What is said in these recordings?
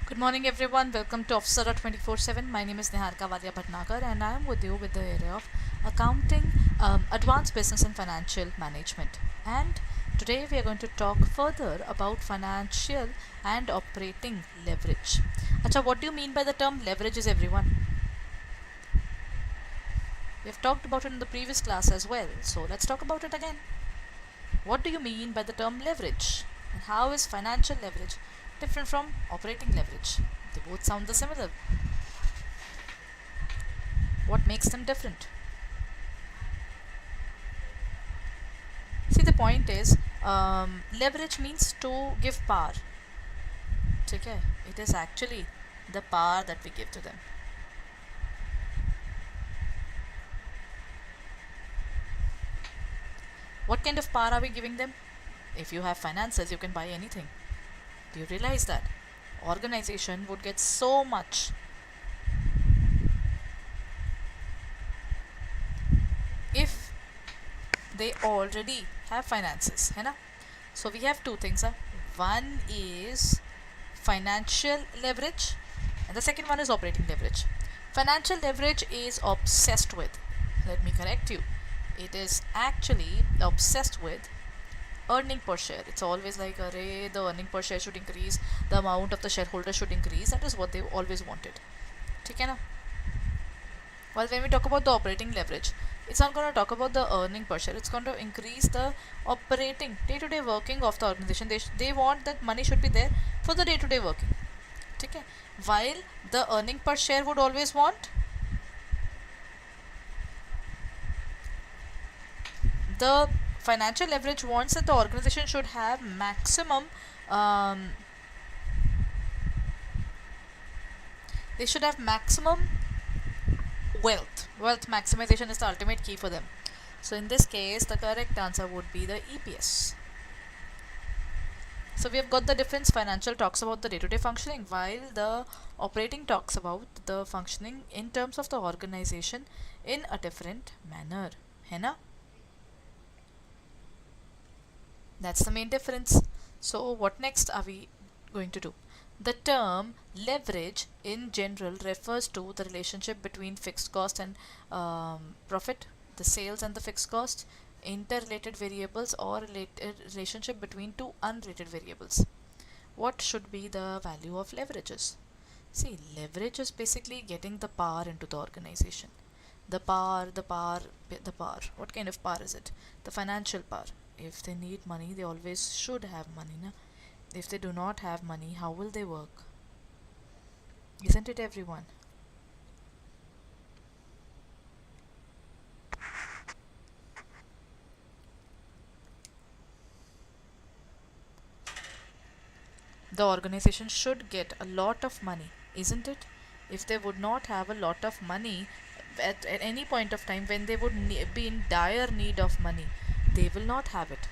Good morning everyone, welcome to Officer 24/7. My name is Niharika Valia Bhatnagar and I am with you with the area of accounting, advanced business and financial management. And today we are going to talk further about financial and operating leverage. Acha, what do you mean by the term leverages everyone? We have talked about it in the previous class as well, so let's talk about it again. What do you mean by the term leverage? And how is financial leverage different from operating leverage? They both sound the similar. What makes them different? See, the point is, leverage means to give power. Okay? It is actually the power that we give to them. What kind of power are we giving them? If you have finances, you can buy anything. Do you realize that? Organization would get so much if they already have finances, है ना? So we have two things. One is financial leverage and the second one is operating leverage. Financial leverage is obsessed with, let me correct you, it is actually obsessed with earning per share. It's always like, array, the earning per share should increase, the amount of the shareholder should increase. That is what they always wanted. ठीक है ना? Well, when we talk about the operating leverage, it's not going to talk about the earning per share. It's going to increase the operating day-to-day working of the organization. They want that money should be there for the day-to-day working. Okay? While the earning per share would always want the financial leverage wants that the organization should have maximum they should have maximum wealth maximization is the ultimate key for them. So in this case the correct answer would be the EPS. So we have got the difference. Financial talks about the day-to-day functioning while the operating talks about the functioning in terms of the organization in a different manner, है ना? That's the main difference. So what next are we going to do? The term leverage in general refers to the relationship between fixed cost and profit, the sales and the fixed cost, interrelated variables or relationship between two unrelated variables. What should be the value of leverages? See, leverage is basically getting the power into the organization. The power. What kind of power is it? The financial power. If they need money, they always should have money, na? If they do not have money, how will they work? Isn't it, everyone? The organization should get a lot of money, isn't it? If they would not have a lot of money at any point of time when they would be in dire need of money, they will not have it.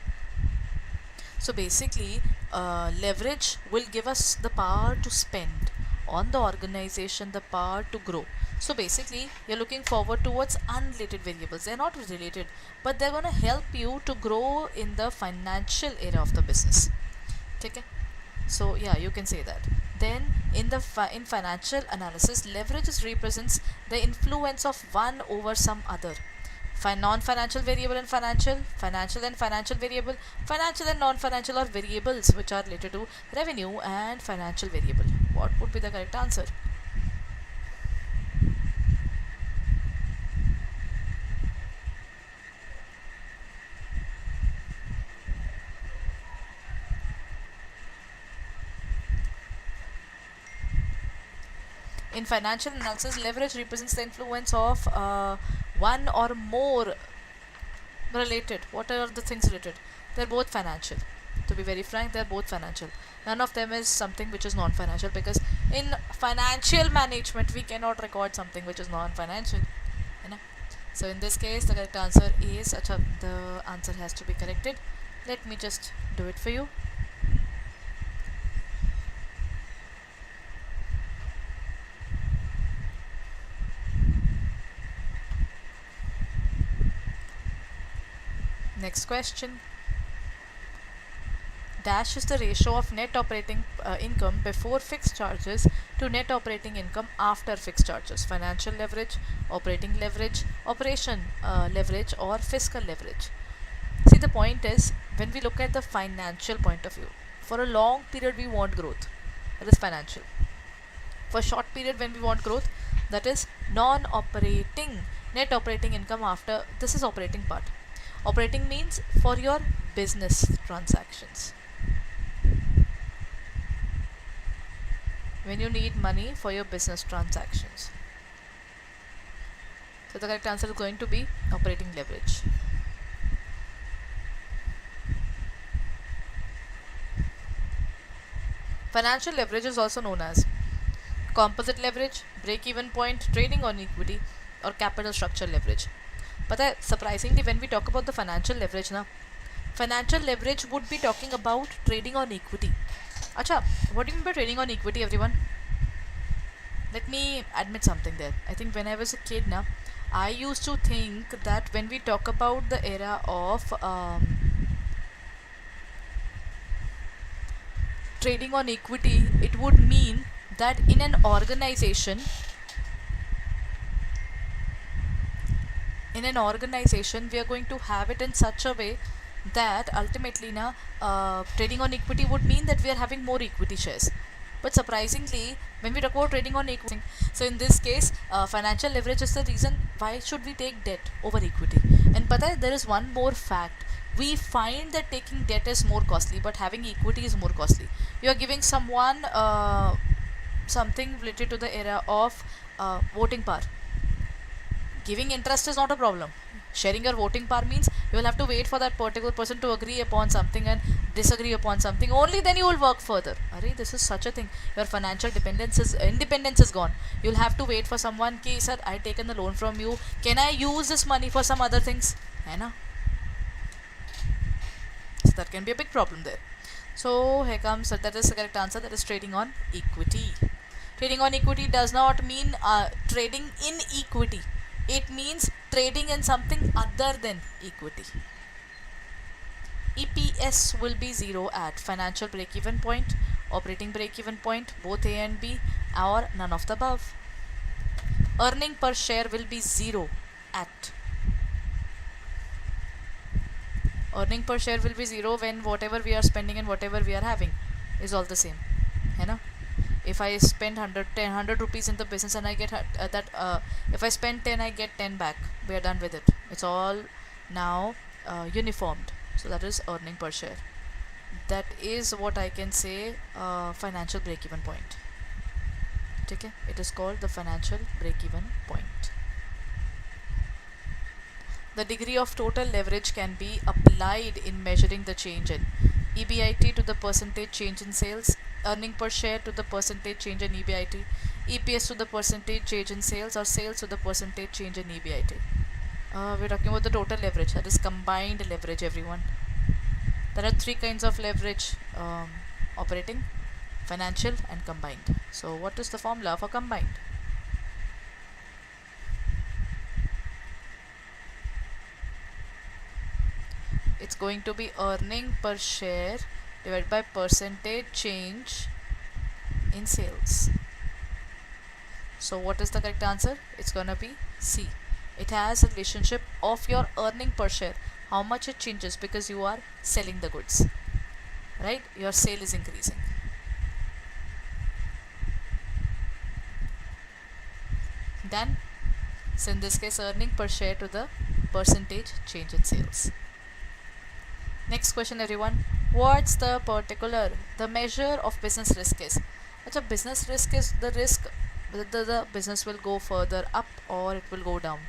So basically, leverage will give us the power to spend on the organization, the power to grow. So basically, you're looking forward towards unrelated variables. They're not related, but they're going to help you to grow in the financial area of the business. Okay? So yeah, you can say that. Then in the in financial analysis, leverage represents the influence of one over some other. Non-financial variable and financial and financial variable, financial and non-financial are variables which are related to revenue and financial variable. What would be the correct answer? In financial analysis, leverage represents the influence of one or more related. What are the things related? They're both financial. To be very frank, they're both financial. None of them is something which is non-financial, because in financial management we cannot record something which is non-financial, you know? So in this case the correct answer is, the answer has to be corrected. Let me just do it for you. Next question. Dash is the ratio of net operating income before fixed charges to net operating income after fixed charges. Financial leverage, operating leverage, operation leverage, or fiscal leverage. See, the point is, when we look at the financial point of view, for a long period we want growth, that is financial. For a short period when we want growth, that is non-operating, net operating income after, this is operating part. Operating means for your business transactions. When you need money for your business transactions. So the correct answer is going to be operating leverage. Financial leverage is also known as composite leverage, break-even point, trading on equity, or capital structure leverage. But surprisingly, when we talk about the financial leverage, financial leverage would be talking about trading on equity. Acha, what do you mean by trading on equity, everyone? Let me admit something there. I think when I was a kid, I used to think that when we talk about the era of trading on equity, it would mean that in an organization, we are going to have it in such a way that ultimately trading on equity would mean that we are having more equity shares. But surprisingly, when we talk about trading on equity, so in this case, financial leverage is the reason why should we take debt over equity. And there is one more fact. We find that taking debt is more costly, but having equity is more costly. You are giving someone something related to the era of voting power. Giving interest is not a problem. Sharing your voting power means you will have to wait for that particular person to agree upon something and disagree upon something. Only then you will work further. This is such a thing. Your financial independence is gone. You will have to wait for someone. Ki, sir, I taken the loan from you. Can I use this money for some other things? So that can be a big problem there. So here comes, that is the correct answer. That is trading on equity. Trading on equity does not mean trading in equity. It means trading in something other than equity. EPS will be 0 at financial break-even point, operating break-even point, both A and B, or none of the above. Earning per share will be 0 at. Earning per share will be 0 when whatever we are spending and whatever we are having is all the same. If I spend 100 rupees in the business and I get if I spend 10, I get 10 back. We are done with it. It's all now uniformed. So that is earning per share. That is what I can say financial break-even point. Okay? It is called the financial break-even point. The degree of total leverage can be applied in measuring the change in EBIT to the percentage change in sales, earning per share to the percentage change in EBIT, EPS to the percentage change in sales, or sales to the percentage change in EBIT. We're talking about the total leverage, that is combined leverage, everyone. There are 3 kinds of leverage: operating, financial, and combined. So what is the formula for combined? It's going to be earning per share divided by percentage change in sales. So what is the correct answer? It's gonna be C. It has a relationship of your earning per share, how much it changes because you are selling the goods, right? Your sale is increasing. Done. So in this case, earning per share to the percentage change in sales. Next question, everyone. What's the measure of business risk is? Business risk is the risk whether the business will go further up or it will go down.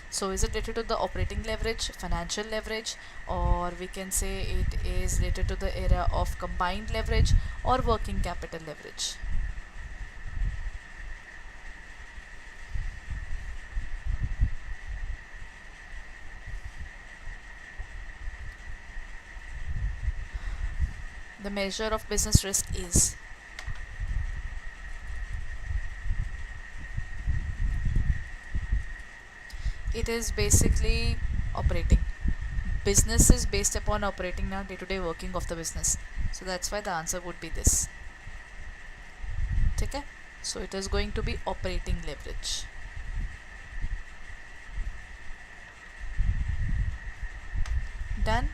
So is it related to the operating leverage, financial leverage, or we can say it is related to the area of combined leverage or working capital leverage? The measure of business risk is it is basically operating. business is based upon operating now day-to-day working of the business. So that's why the answer would be this. Okay? So it is going to be operating leverage. Done.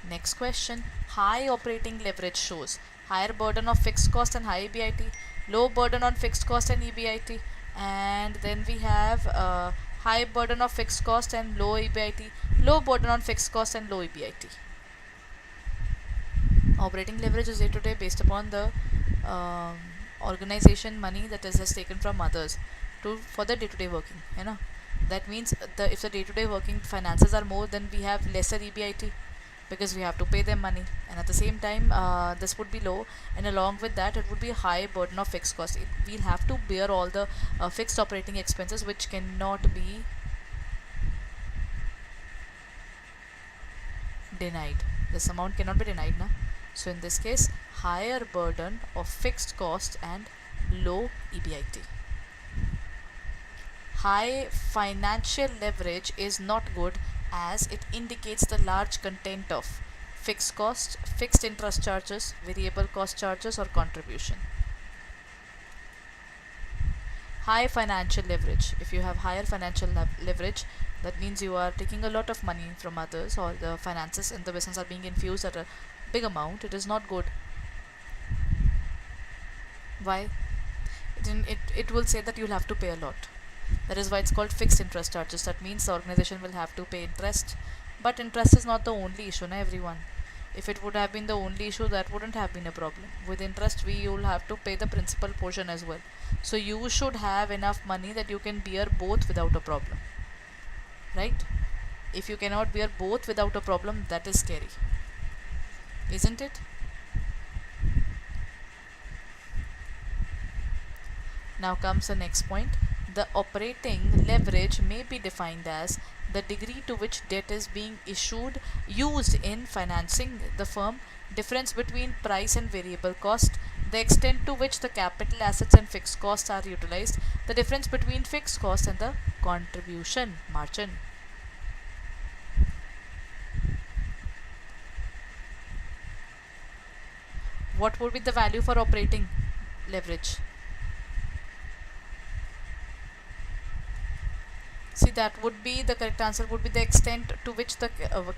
Next question. High operating leverage shows higher burden of fixed cost and high EBIT, low burden on fixed cost and EBIT, and then we have high burden of fixed cost and low EBIT, low burden on fixed cost and low EBIT. Operating leverage is day to day based upon the organization money that is has taken from others for the day to day working. You know, that means if the day to day working finances are more, then we have lesser EBIT because we have to pay them money, and at the same time this would be low, and along with that it would be a high burden of fixed cost. We'll have to bear all the fixed operating expenses which cannot be denied. This amount cannot be denied now. So in this case, higher burden of fixed cost and low EBIT. High financial leverage is not good as it indicates the large content of fixed cost, fixed interest charges, variable cost charges or contribution. High financial leverage. If you have higher financial leverage, that means you are taking a lot of money from others, or the finances in the business are being infused at a big amount. It is not good. Why? It will say that you'll have to pay a lot. That is why it's called fixed interest charges. That means the organization will have to pay interest. But interest is not the only issue, na everyone. If it would have been the only issue, that wouldn't have been a problem. With interest, you'll have to pay the principal portion as well. So you should have enough money that you can bear both without a problem. Right? If you cannot bear both without a problem, that is scary. Isn't it? Now comes the next point. The operating leverage may be defined as the degree to which debt is being used in financing the firm, difference between price and variable cost, the extent to which the capital assets and fixed costs are utilized, the difference between fixed cost and the contribution margin. What would be the value for operating leverage? See, that would be the correct answer, would be the extent to which the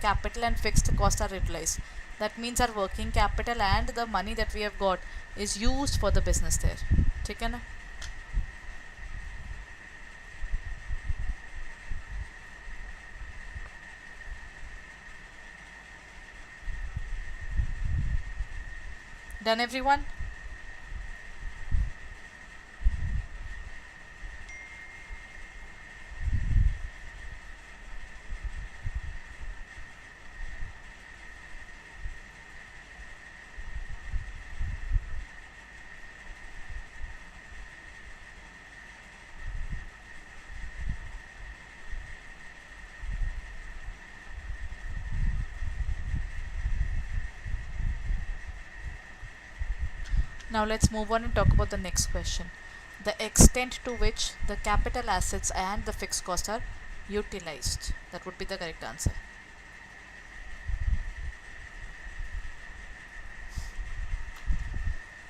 capital and fixed costs are utilized. That means our working capital and the money that we have got is used for the business there. ठीक है ना? Done, everyone? Now let's move on and talk about the next question. The extent to which the capital assets and the fixed costs are utilized. That would be the correct answer.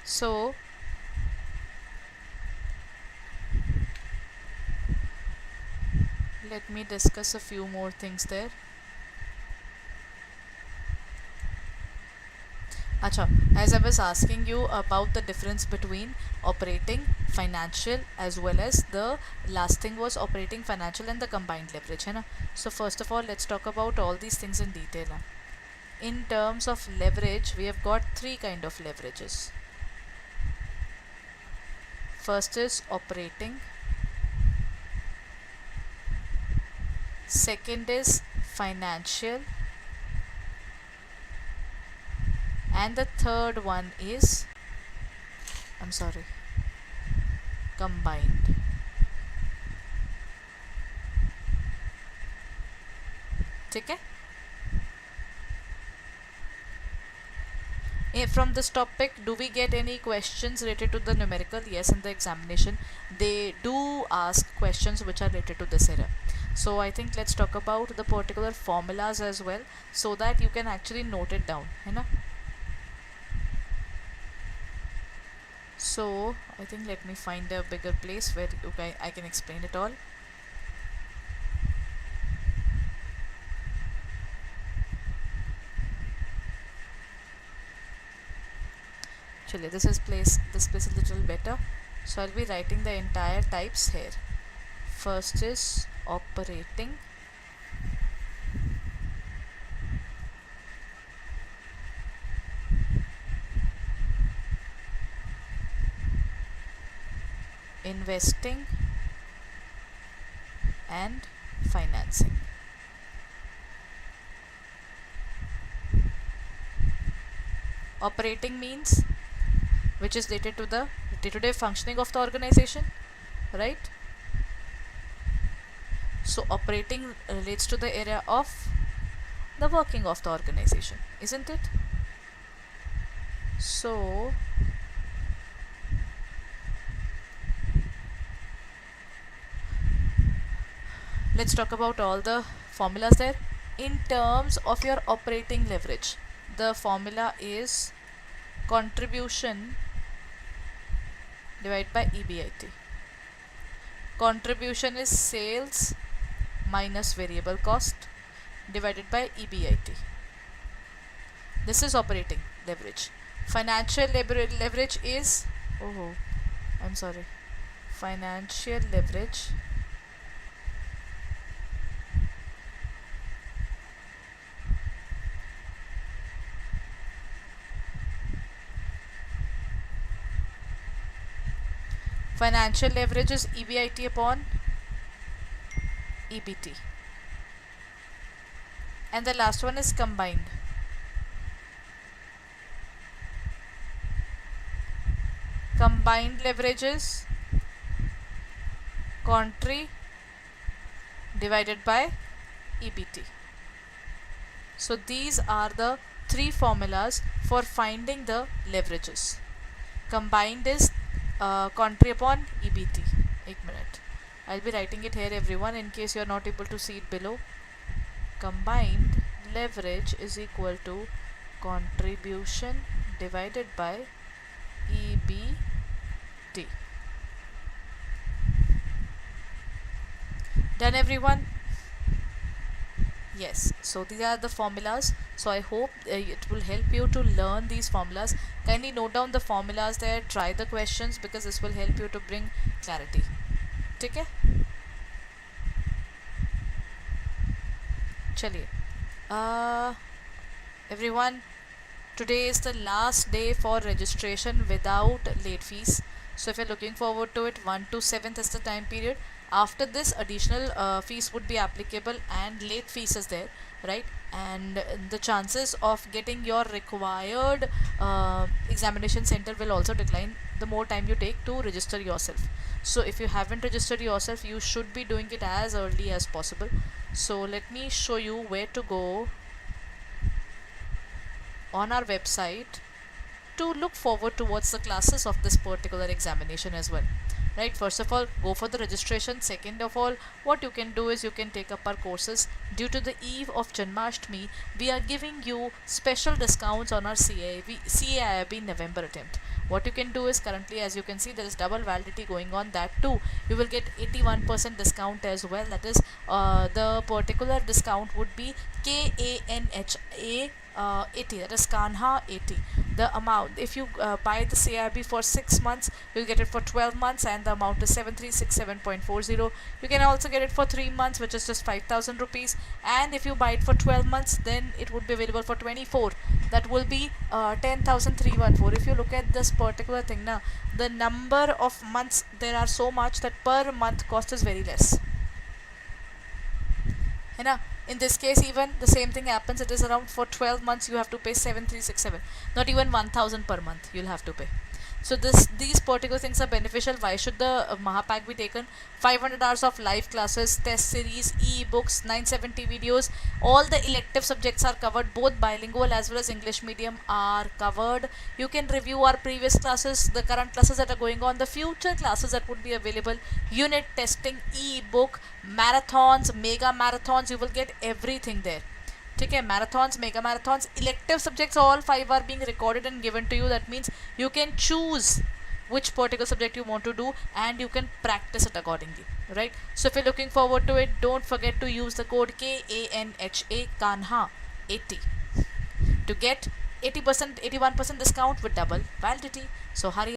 So let me discuss a few more things there. Acha, as I was asking you about the difference between operating, financial, as well as the last thing was operating, financial and the combined leverage, hai na? So first of all, let's talk about all these things in detail. In terms of leverage, we have got three kind of leverages. First is operating, second is financial, and the third one is, combined. ठीक है? From this topic, do we get any questions related to the numerical? Yes, in the examination they do ask questions which are related to this area. So I think let's talk about the particular formulas as well, so that you can actually note it down, है ना? So I think let me find a bigger place where I can explain it all. Actually, this place is a little better. So I'll be writing the entire types here. First is operating, investing, and financing. Operating means which is related to the day-to-day functioning of the organization, right? So operating relates to the area of the working of the organization, isn't it? So let's talk about all the formulas there. In terms of your operating leverage, the formula is contribution divided by EBIT. Contribution is sales minus variable cost divided by EBIT. This is operating leverage. Financial leverage is financial leverage Financial leverage is EBIT upon EBT. And the last one is combined. Combined leverage is Contri divided by EBT. So these are the three formulas for finding the leverages. Combined is Contri upon EBT. 1 minute. I'll be writing it here, everyone, in case you are not able to see it below. Combined leverage is equal to contribution divided by EBT. Done, everyone? Yes, so these are the formulas. So I hope it will help you to learn these formulas. Kindly note down the formulas there, try the questions, because this will help you to bring clarity. ठीक है? चलिए, everyone, today is the last day for registration without late fees. So if you're looking forward to it, 1 to 7th is the time period. After this, additional fees would be applicable and late fees is there, right? And the chances of getting your required examination center will also decline the more time you take to register yourself. So if you haven't registered yourself, you should be doing it as early as possible. So let me show you where to go on our website to look forward towards the classes of this particular examination as well. Right, first of all, go for the registration. Second of all, what you can do is you can take up our courses. Due to the eve of Janmashtami, we are giving you special discounts on our CAIIB November attempt. What you can do is, currently as you can see, there is double validity going on. That too, you will get 81% discount as well. That is, the particular discount would be KANHA 80, that is Kanha 80. The amount, if you buy the CAIIB for 6 months, you'll get it for 12 months, and the amount is 7367.40. You can also get it for 3 months, which is just 5,000 rupees. And if you buy it for 12 months, then it would be available for 24. That will be 10,314. If you look at this particular thing now, the number of months, there are so much that per month cost is very less. In this case, even the same thing happens. It is around for 12 months you have to pay 7367, not even 1,000 per month you'll have to pay. So these particular things are beneficial. Why should the Mahapack be taken? 500 hours of live classes, test series, e-books, 970 videos. All the elective subjects are covered. Both bilingual as well as English medium are covered. You can review our previous classes, the current classes that are going on, the future classes that would be available, unit testing, e-book, marathons, mega marathons. You will get everything there. ठीक है, marathons, mega marathons, elective subjects, all 5 are being recorded and given to you. That means you can choose which particular subject you want to do and you can practice it accordingly, right? So if you're looking forward to it, don't forget to use the code KANHA Kanha 80 to get 80%, 81% discount with double validity. So hurry